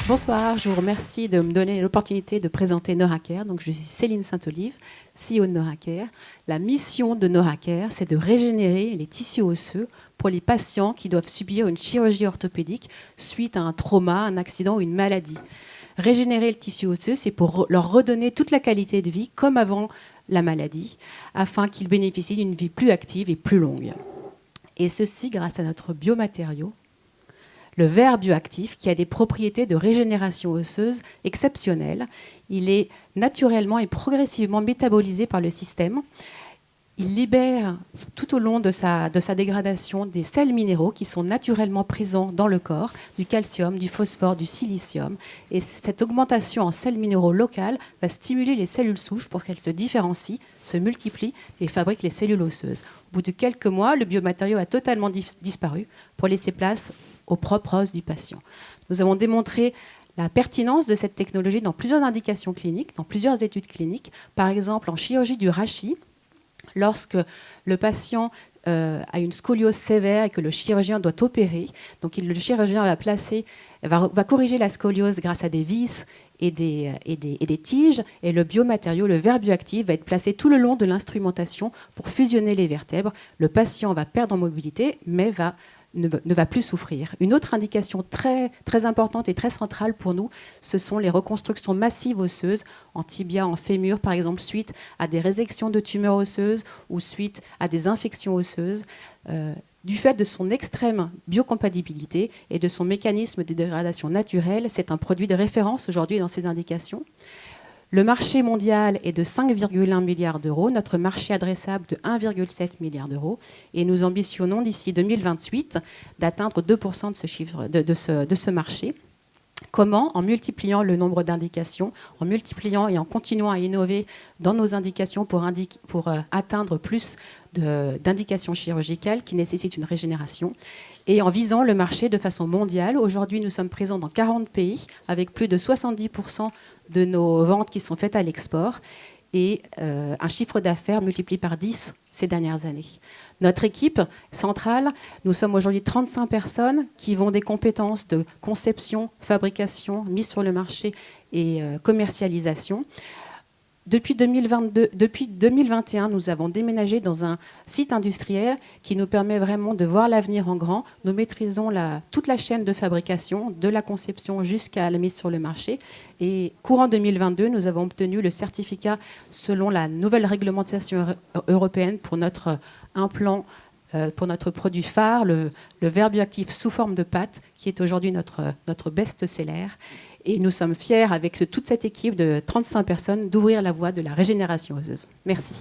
Bonsoir, je vous remercie de me donner l'opportunité de présenter Neuracare. Donc, je suis Céline Saint-Olive, CEO de Neuracare. La mission de Neuracare, c'est de régénérer les tissus osseux pour les patients qui doivent subir une chirurgie orthopédique suite à un trauma, un accident ou une maladie. Régénérer le tissu osseux, c'est pour leur redonner toute la qualité de vie comme avant la maladie, afin qu'ils bénéficient d'une vie plus active et plus longue. Et ceci grâce à notre biomatériau, le verre bioactif, qui a des propriétés de régénération osseuse exceptionnelles. Il est naturellement et progressivement métabolisé par le système. Il libère tout au long de sa dégradation des sels minéraux qui sont naturellement présents dans le corps, du calcium, du phosphore, du silicium. Et cette augmentation en sels minéraux locaux va stimuler les cellules souches pour qu'elles se différencient, se multiplient et fabriquent les cellules osseuses. Au bout de quelques mois, le biomatériau a totalement disparu pour laisser place au propre os du patient. Nous avons démontré la pertinence de cette technologie dans plusieurs indications cliniques, dans plusieurs études cliniques. Par exemple, en chirurgie du rachis, lorsque le patient a une scoliose sévère et que le chirurgien doit opérer, donc le chirurgien va corriger la scoliose grâce à des vis et des tiges, et le biomatériau, le verre bioactif, va être placé tout le long de l'instrumentation pour fusionner les vertèbres. Le patient va perdre en mobilité, mais ne va plus souffrir. Une autre indication très, très importante et très centrale pour nous, ce sont les reconstructions massives osseuses, en tibia, en fémur, par exemple, suite à des résections de tumeurs osseuses ou suite à des infections osseuses, du fait de son extrême biocompatibilité et de son mécanisme de dégradation naturelle. C'est un produit de référence aujourd'hui dans ces indications. Le marché mondial est de 5,1 milliards d'euros, notre marché adressable de 1,7 milliard d'euros, et nous ambitionnons d'ici 2028 d'atteindre 2% de ce marché. Comment ? En multipliant le nombre d'indications, en multipliant et en continuant à innover dans nos indications pour atteindre plus d'indications chirurgicales qui nécessitent une régénération, et en visant le marché de façon mondiale. Aujourd'hui, nous sommes présents dans 40 pays, avec plus de 70% de nos ventes qui sont faites à l'export, et un chiffre d'affaires multiplié par 10 ces dernières années. Notre équipe centrale, nous sommes aujourd'hui 35 personnes qui vont des compétences de conception, fabrication, mise sur le marché et commercialisation. Depuis 2021, nous avons déménagé dans un site industriel qui nous permet vraiment de voir l'avenir en grand. Nous maîtrisons toute la chaîne de fabrication, de la conception jusqu'à la mise sur le marché. Et courant 2022, nous avons obtenu le certificat selon la nouvelle réglementation européenne pour notre implant, pour notre produit phare, le verre bioactif sous forme de pâte, qui est aujourd'hui notre best-seller. Et nous sommes fiers, avec toute cette équipe de 35 personnes, d'ouvrir la voie de la régénération osseuse. Merci.